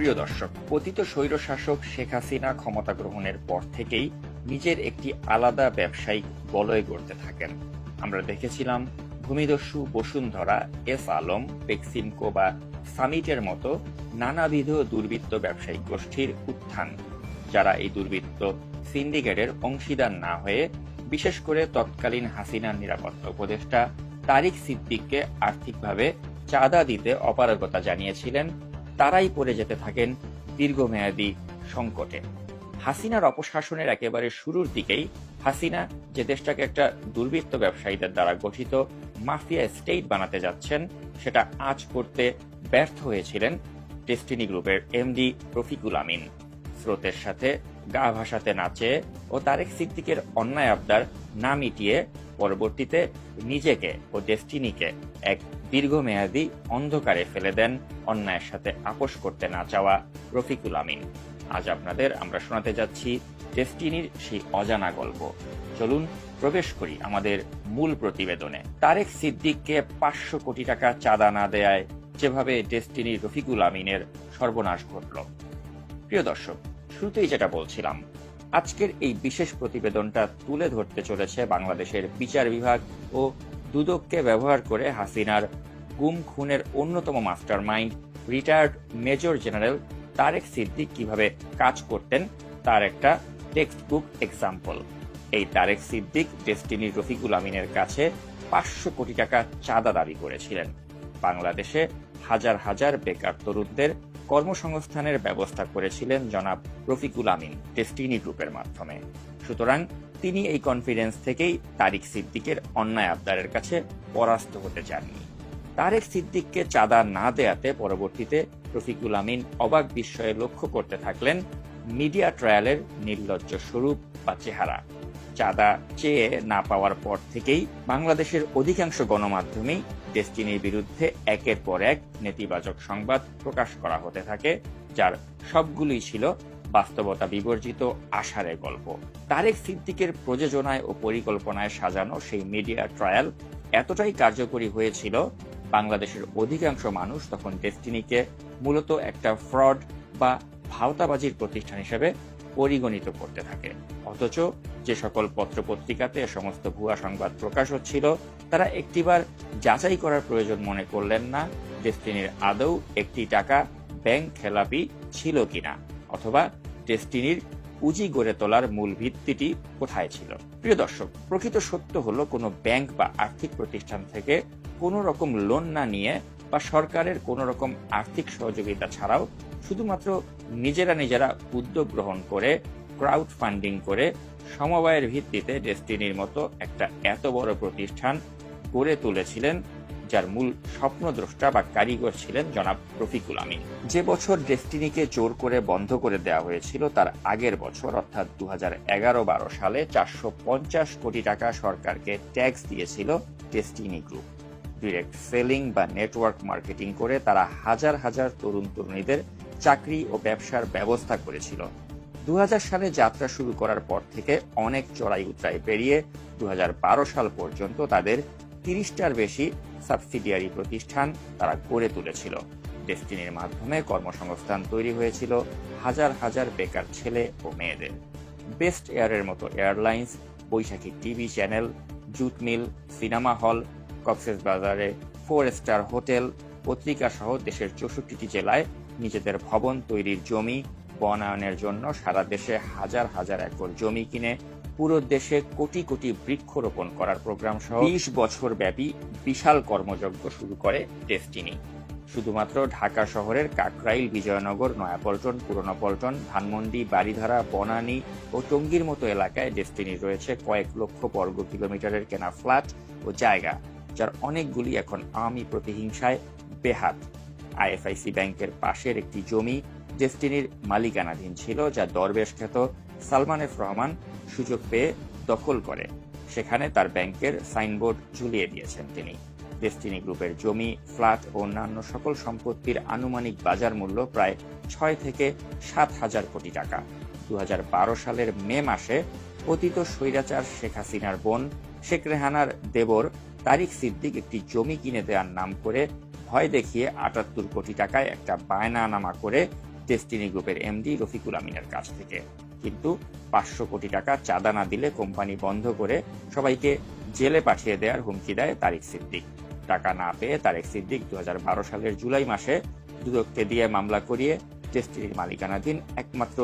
প্রিয় দর্শক, পতিত স্বৈরশাসক শেখ হাসিনা ক্ষমতা গ্রহণের পর থেকেই নিজের একটি আলাদা ব্যবসায়িক বলয় গড়তে থাকেন। আমরা দেখেছিলাম ভূমিদস্যু বসুন্ধরা, এস আলম, বেক্সিমকো বা সামিটের মতো নানাবিধ দুর্বৃত্ত ব্যবসায়িক গোষ্ঠীর উত্থান, যারা এই দুর্বৃত্ত সিন্ডিকেটের অংশীদার না হয়ে বিশেষ করে তৎকালীন হাসিনার নিরাপত্তা উপদেষ্টা তারিক সিদ্দিককে আর্থিকভাবে চাঁদা দিতে অপারগতা জানিয়েছিলেন। তারাই পড়ে যেতে থাকেন দীর্ঘমেয়াদী সংকটে। হাসিনার অপশাসনের একেবারে শুরুর দিকেই হাসিনা যে দেশটাকে একটা দুর্বৃত্ত ব্যবসায়ীদের দ্বারা গঠিত মাফিয়া স্টেট বানাতে যাচ্ছেন, সেটা আঁচ করতে ব্যর্থ হয়েছিলেন ডেস্টিনি গ্রুপের এমডি রফিকুল আমিন। স্রোতের সাথে গা ভাসাতে না চেয়ে ও তারেক সিদ্দিকের অন্যায় আবদার না মিটিয়ে পরবর্তীতে নিজেকে ও ডেস্টিনিকে এক দীর্ঘমেয়াদী অন্ধকারে ফেলে দেন অন্যায়ের সাথে আপোষ করতে না চাওয়া রফিকুল আমিন। আজ আপনাদের আমরা শোনাতে যাচ্ছি ডেস্টিনির সেই অজানা গল্প। চলুন প্রবেশ করি আমাদের মূল প্রতিবেদনে। তারেক সিদ্দিককে 500 কোটি টাকা চাঁদা না দেয়ায় যেভাবে ডেস্টিনির রফিকুল আমিনের সর্বনাশ ঘটল। প্রিয় দর্শক, শুরুতেই যেটা বলছিলাম, আজকের এই বিশেষ প্রতিবেদনটা তুলে ধরতে চলেছে বাংলাদেশের বিচার বিভাগ ও দুদককে ব্যবহার করে হাসিনার গুম খুনের অন্যতম mastermind retired major general Tarek Siddique কিভাবে কাজ করতেন তার একটা টেক্সট বুক এক্সাম্পল। এই তারেক সিদ্দিক ডেস্টিনির রফিকুল আমিনের কাছে 500 কোটি টাকা চাঁদা দাবি করেছিলেন। বাংলাদেশে হাজার হাজার বেকার তরুণদের কর্মসংস্থানের ব্যবস্থা করেছিলেন জনাব রফিকুল আমিন ডেস্টিনি গ্রুপের মাধ্যমে। সুতরাং তিনি এই কনফিডেন্স থেকেই তারেক সিদ্দিকের অন্যায় আবদারের কাছে পরাস্ত হতে চাননি। তারেক সিদ্দিককে চাঁদা না দেয়াতে পরবর্তীতে রফিকুল আমিন অবাক বিস্ময়ে লক্ষ্য করতে থাকলেন মিডিয়া ট্রায়ালের নির্লজ্জ স্বরূপ বা চেহারা। চাঁদা চেয়ে না পাওয়ার পর থেকেই বাংলাদেশের অধিকাংশ গণমাধ্যমেই ডেস্টিনির বিরুদ্ধে একের পর এক নেতিবাচক সংবাদ প্রকাশ করা হতে থাকে, যার সবগুলোই ছিল বাস্তবতা বিবর্জিত আষাঢ়ের গল্প। তারেক সিদ্দিকের প্রযোজনায় ও পরিকল্পনায় সাজানো সেই মিডিয়া ট্রায়াল এতটাই কার্যকরী হয়েছিল, বাংলাদেশের অধিকাংশ মানুষ তখন ডেস্টিনিকে মূলত একটা ফ্রড বা ভাওতাবাজির প্রতিষ্ঠান হিসেবে পরিগণিত করতে থাকে। অথচ যে সকল পত্রপত্রিকাতে সমস্ত ভুয়া সংবাদ প্রকাশ হচ্ছিল, তারা একটিবার যাচাই করার প্রয়োজন মনে করলেন না ডেস্টিনির আদৌ একটি টাকা ব্যাংক খেলাপি ছিল কিনা, অথবা ডেস্টিনির পুঁজি গড়ে তোলার মূল ভিত্তিটি কোথায় ছিল। প্রিয় দর্শক, প্রকৃত সত্য হলো কোনো ব্যাংক বা আর্থিক প্রতিষ্ঠান থেকে কোনো রকম লোন না নিয়ে বা সরকারের কোনো রকম আর্থিক সহযোগিতা ছাড়াও শুধুমাত্র নিজেরা উদ্যোগ গ্রহণ করে ক্রাউড ফান্ডিং করে সমবায়ের ভিত্তিতে ডেস্টিনির মতো একটা এত বড় প্রতিষ্ঠান গড়ে তুলেছিলেন, যার মূল স্বপ্নদ্রষ্টা বা কারিগর ছিলেন জনাব রফিকুল আমিন। যে বছর ডেস্টিনিকে জোর করে বন্ধ করে দেওয়া হয়েছিল, তার আগের বছর অর্থাৎ 2011-12 সালে 450 কোটি টাকা সরকারকে ট্যাক্স দিয়েছিল ডেস্টিনি গ্রুপ। ডিরেক্ট সেলিং বা নেটওয়ার্ক মার্কেটিং করে তারা হাজার হাজার তরুণ তরুণীদের চাকরি ও ব্যবসার ব্যবস্থা করেছিল। 2000 সালে যাত্রা শুরু করার পর থেকে অনেক চড়াই উতরাই পেরিয়ে 2012 সাল পর্যন্ত তাদের 30টার বেশি সাবসিডিয়ারি প্রতিষ্ঠান তারা গড়ে তুলেছিল। ডেস্টিনির মাধ্যমে কর্মসংস্থান তৈরি হয়েছিল হাজার হাজার বেকার ছেলে ও মেয়েদের। বেস্ট এয়ারের মতো airlines, Baishakhi TV channel, jute mill, cinema hall, কক্সবাজারে 4 স্টার হোটেল, পত্রিকা সহ দেশের 64টি জেলায় নিজেদের ভবন তৈরির জমি বনায়নের জন্য সারা দেশে হাজার হাজার একর জমি কিনে পুরো দেশে কোটি কোটি বৃক্ষরোপণ করার প্রোগ্রাম সহ 20 বছর ব্যাপী বিশাল কর্মযজ্ঞ শুরু করে ডেস্টিনি। শুধুমাত্র ঢাকা শহরের কাকরাইল, বিজয়নগর, নয়াপল্টন, পুরনো পল্টন, ধানমন্ডি, বারিধারা, বনানী ও টঙ্গীর মতো এলাকায় ডেস্টিনির রয়েছে কয়েক লক্ষ বর্গ কিলোমিটারের কেনা ফ্ল্যাট ও জায়গা, যার অনেকগুলি এখন আওয়ামী প্রতিহিংসায় বেহাত। আইএফআইসি ব্যাংকের পাশের একটি জমি ডেস্টিনির মালিকানাধীন ছিল, যা দরবেশ খ্যাত সালমান এফ রহমান সুযোগ পেয়ে দখল করে সেখানে তার ব্যাংকের সাইনবোর্ড ঝুলিয়ে দিয়েছেন তিনি। ডেস্টিনি গ্রুপের জমি, ফ্ল্যাট ও অন্যান্য সকল সম্পত্তির আনুমানিক বাজার মূল্য প্রায় 6 থেকে 7 হাজার কোটি টাকা। 2012 সালের মে মাসে পতিত স্বৈরাচার শেখ হাসিনার বোন শেখ রেহানার দেবর তারিক সিদ্দিক একটি জমি কিনে দেওয়ার নাম করে ভয় দেখিয়ে 78 কোটি টাকায় একটা বায়নানামা করে ডেস্টিনি গ্রুপের এমডি রফিকুল আমিনের কাছ থেকে, কিন্তু 500 কোটি টাকা চাঁদা না দিলে কোম্পানি বন্ধ করে সবাইকে জেলে পাঠিয়ে দেওয়ার হুমকি দেয় তারিক সিদ্দিক। টাকা না পেয়ে তারেক সিদ্দিক 2012 সালের জুলাই মাসে দুদককে দিয়ে মামলা করিয়ে ডেস্টিনির মালিকানাধীন একমাত্র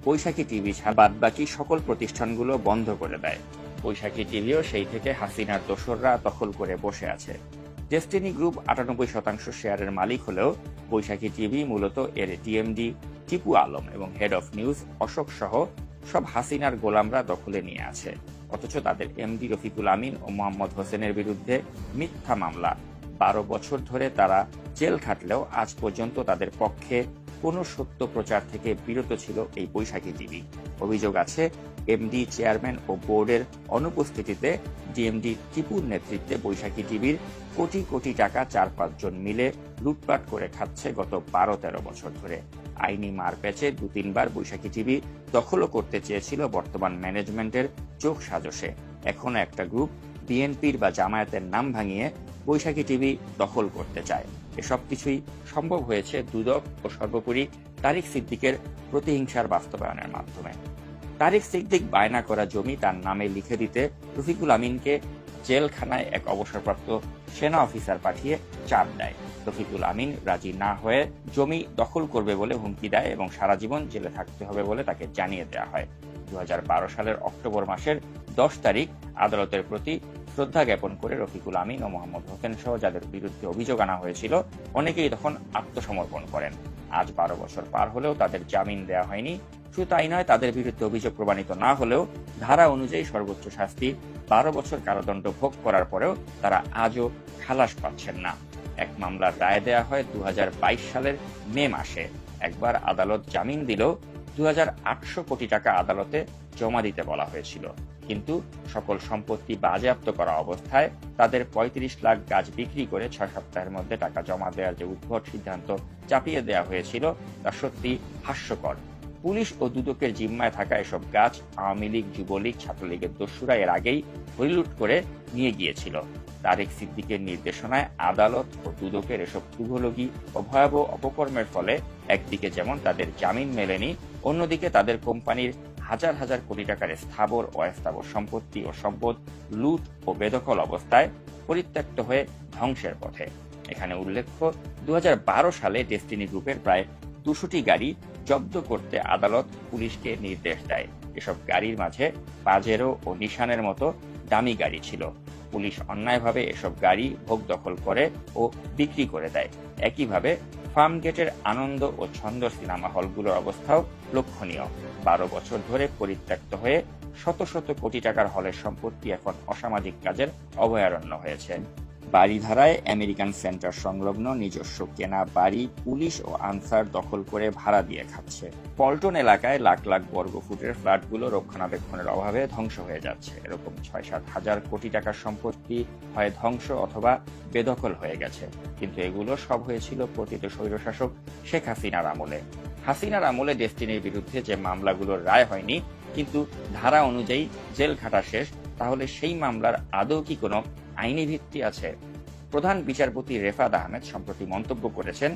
বৈশাখী টিভি ছাড়া বাদবাকি সকল প্রতিষ্ঠানগুলো বন্ধ করে দেয়। বৈশাখী টিভিও সেই থেকে হাসিনার দোসররা দখল করে বসে আছে। ডেস্টিনি গ্রুপ 98% শেয়ারের মালিক হলেও বৈশাখী টিভি মূলত এর ডিএমডি টিপু আলম এবং হেড অফ নিউজ অশোক সহ সব হাসিনার গোলামরা দখলে নিয়ে আছে। অথচ তাদের এমডি রফিকুল আমিন ও মোহাম্মদ হোসেনের বিরুদ্ধে মিথ্যা মামলা, 12 বছর ধরে তারা জেল খাটলেও আজ পর্যন্ত তাদের পক্ষে কোনো সত্য প্রচার থেকে বিরত ছিল এই বৈশাখী টিভি। অভিযোগ আছে এমডি, চেয়ারম্যান ও বোর্ডের অনুপস্থিতিতে ডিএমডি টিপুর নেতৃত্বে বৈশাখী টিভির কোটি কোটি টাকা 4-5 জন মিলে লুটপাট করে খাচ্ছে গত 12-13 বছর ধরে। আইনি মারপ্যাচে 2-3 বার বৈশাখী টিভি দখলও করতে চেয়েছিল বর্তমান ম্যানেজমেন্টের চোখ সাজসে। এখনো একটা গ্রুপ বিএনপির বা জামায়াতের নাম ভাঙিয়ে বৈশাখী টিভি দখল করতে চায়। এসব কিছুই সম্ভব হয়েছে দুদক ও সর্বোপরি তারিক সিদ্দিকের প্রতিহিংসার বাস্তবায়নের মাধ্যমে। তারিক সিদ্দিক বায়না করা জমি তার নামে লিখে দিতে রফিকুল আমিনকে জেলখানায় এক অবসরপ্রাপ্ত সেনা অফিসার পাঠিয়ে চাপ দেয়। রফিকুল আমিন রাজি না হয়ে জমি দখল করবে বলে হুমকি দেয় এবং সারা জীবন জেলে থাকতে হবে বলে তাকে জানিয়ে দেওয়া হয়। 2012 সালের অক্টোবর মাসের 10 তারিখ আদালতের প্রতি শ্রদ্ধা জ্ঞাপন করে রফিকুল আমিন ও মোহাম্মদ হোসেন সহ যাদের বিরুদ্ধে অভিযোগ আনা হয়েছিল অনেকেই তখন আত্মসমর্পণ করেন। আজ 12 বছর পার হলেও তাদের জামিন দেওয়া হয়নি। শুধু তাই নয়, তাদের বিরুদ্ধে অভিযোগ প্রমাণিত না হলেও ধারা অনুযায়ী সর্বোচ্চ শাস্তি 12 বছর কারাদণ্ড ভোগ করার পরেও তারা আজও খালাস পাচ্ছেন না। এক মামলার রায় দেয়া হয় 2022 সালের মে মাসে। একবার আদালত জামিন দিলেও 2800 কোটি টাকা আদালতে জমা দিতে বলা হয়েছিল, কিন্তু সকল সম্পত্তি বাজেয়াপ্ত করা অবস্থায় তাদের 35 লাখ গাছ বিক্রি করে 6 সপ্তাহের মধ্যে টাকা জমা দেওয়ার যে উদ্ভট সিদ্ধান্ত চাপিয়ে দেওয়া হয়েছিল তা সত্যি হাস্যকর। পুলিশ ও দুদকের জিম্মায় থাকা এসব গাছ আওয়ামী লীগ, যুবলীগ, ছাত্রলীগের দস্যুরা এর আগেই হরিলুট করে নিয়ে গিয়েছিল। তারেক সিদ্দিকের নির্দেশনায় আদালত ও দুদকের এসব তুঘলকি ও ভয়াবহ অপকর্মের ফলে একদিকে যেমন তাদের জামিন মেলেনি, অন্যদিকে তাদের কোম্পানির হাজার হাজার কোটি টাকার স্থাবর ও অস্থাবর সম্পত্তি ও সম্পদ লুট ও বেদখল অবস্থায় পরিত্যক্ত হয়ে ধ্বংসের পথে। এখানে উল্লেখ্য, 2012 সালে ডেস্টিনি গ্রুপের প্রায় 200টি গাড়ি জব্দ করতে আদালত পুলিশকে নির্দেশ দেয়। এসব গাড়ির মাঝে পাজেরো ও নিশানের মতো দামি গাড়ি ছিল। পুলিশ অন্যায়ভাবে এসব গাড়ি ভোগ দখল করে ও বিক্রি করে দেয়। একইভাবে ফার্মগেটের আনন্দ ও ছন্দ সিনেমা হলগুলোর অবস্থাও লক্ষণীয়। 12 বছর ধরে পরিত্যক্ত হয়ে শত শত কোটি টাকার হলের সম্পত্তি এখন অসামাজিক কাজের অভয়ারণ্য হয়েছে। বারিধারায় আমেরিকান সেন্টার সংলগ্ন নিজস্ব কেনা বাড়ি পুলিশ ও আনসার দখল করে ভাড়া দিয়ে খাচ্ছে। পল্টন এলাকায় লাখ লাখ বর্গফুটের ফ্ল্যাটগুলো রক্ষণাবেক্ষণের অভাবে ধ্বংস হয়ে যাচ্ছে। এরকম 6-7 হাজার কোটি টাকার সম্পত্তি হয় ধ্বংস অথবা বেদখল হয়ে গেছে। কিন্তু এগুলো সব হয়েছিল পতিত স্বৈরশাসক শেখ হাসিনার আমলে। হাসিনার আমলে ডেস্টিনির বিরুদ্ধে যে মামলাগুলোর রায় হয়নি কিন্তু ধারা অনুযায়ী জেল খাটা শেষ, তাহলে সেই মামলার আদৌ কি কোনো আইনি ভিত্তি আছে? প্রধান বিচারপতি রেফাত আহমেদ সম্প্রতি মন্তব্য করেছেন,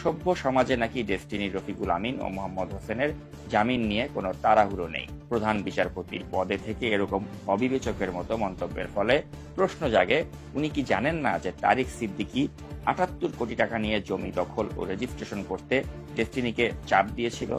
সভ্য সমাজে নাকি ডেস্টিনির রফিকুল আমিন ও মোহাম্মদ হোসেনের জামিন নিয়ে কোনো তাড়াহুড়ো নেই। প্রধান বিচারপতির পদে থেকে এরকম অবিবেচকের মতো মন্তব্যের ফলে প্রশ্ন জাগে, উনি কি জানেন না যে তারিক সিদ্দিকী 78 কোটি টাকা নিয়ে জমি দখল ও রেজিস্ট্রেশন করতে ডেস্টিনিকে চাপ দিয়েছিল?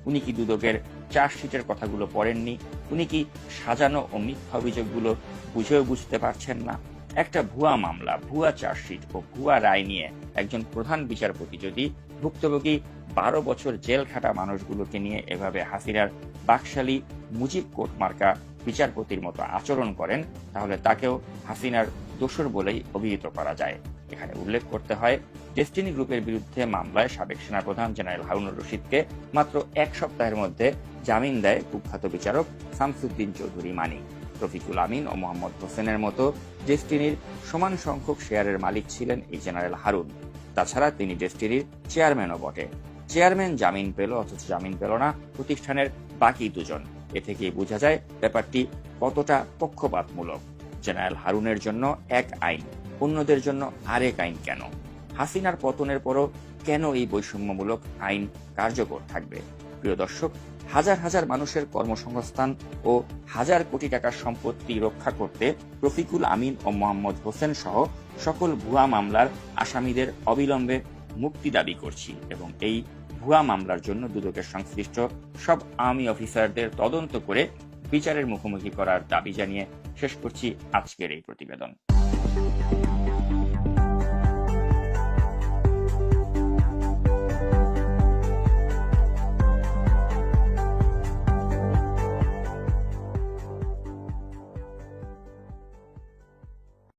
উনি কি দুদকের চার্জশিটের কথাগুলো পড়েননি? উনি কি সাজানো ও মিথ্যা অভিযোগগুলো বুঝেও বুঝতে পারছেন না? একটা ভুয়া মামলা, ভুয়া চার্জশিট ও ভুয়া রায় নিয়ে একজন প্রধান বিচারপতি যদি ভুক্তভোগী 12 বছর জেল খাটা মানুষগুলোকে নিয়ে এভাবে হাসিনার বাকশালী মুজিব কোট মার্কা বিচারপতির মতো আচরণ করেন, তাহলে তাকেও হাসিনার দোসর বলেই অভিহিত করা যায়। এখানে উল্লেখ করতে হয়, ডেস্টিনি গ্রুপের বিরুদ্ধে মামলায় সাবেক সেনাপ্রধান জেনারেল হারুনুর রশিদকে মাত্র 1 সপ্তাহের মধ্যে জামিন দেয় কুখ্যাত বিচারক শামসুদ্দিন চৌধুরী মানি। রফিকুল আমিন ও মোহাম্মদ হোসেনের মতো ডেস্টিনির সমান সংখ্যক শেয়ারের মালিক ছিলেন এই জেনারেল হারুন। তাছাড়া তিনি ডেস্টিনির চেয়ারম্যানও বটে। চেয়ারম্যান জামিন পেল, অথচ জামিন পেল না প্রতিষ্ঠানের বাকি 2 জন। এ থেকেই বোঝা যায় ব্যাপারটি কতটা পক্ষপাতমূলক। জেনারেল হারুনের জন্য এক আইন, অন্যদের জন্য আরেক আইন কেন? হাসিনার পতনের পরও কেন এই বৈষম্যমূলক আইন কার্যকর থাকবে? প্রিয় দর্শক, হাজার হাজার মানুষের কর্মসংস্থান ও হাজার কোটি টাকার সম্পত্তি রক্ষা করতে রফিকুল আমিন ও মোহাম্মদ হোসেন সহ সকল ভুয়া মামলার আসামিদের অবিলম্বে মুক্তি দাবি করছি এবং এই ভুয়া মামলার জন্য দুদকের সংশ্লিষ্ট সব আর্মি অফিসারদের তদন্ত করে বিচারের মুখোমুখি করার দাবি জানিয়ে শেষ করছি আজকের এই প্রতিবেদন।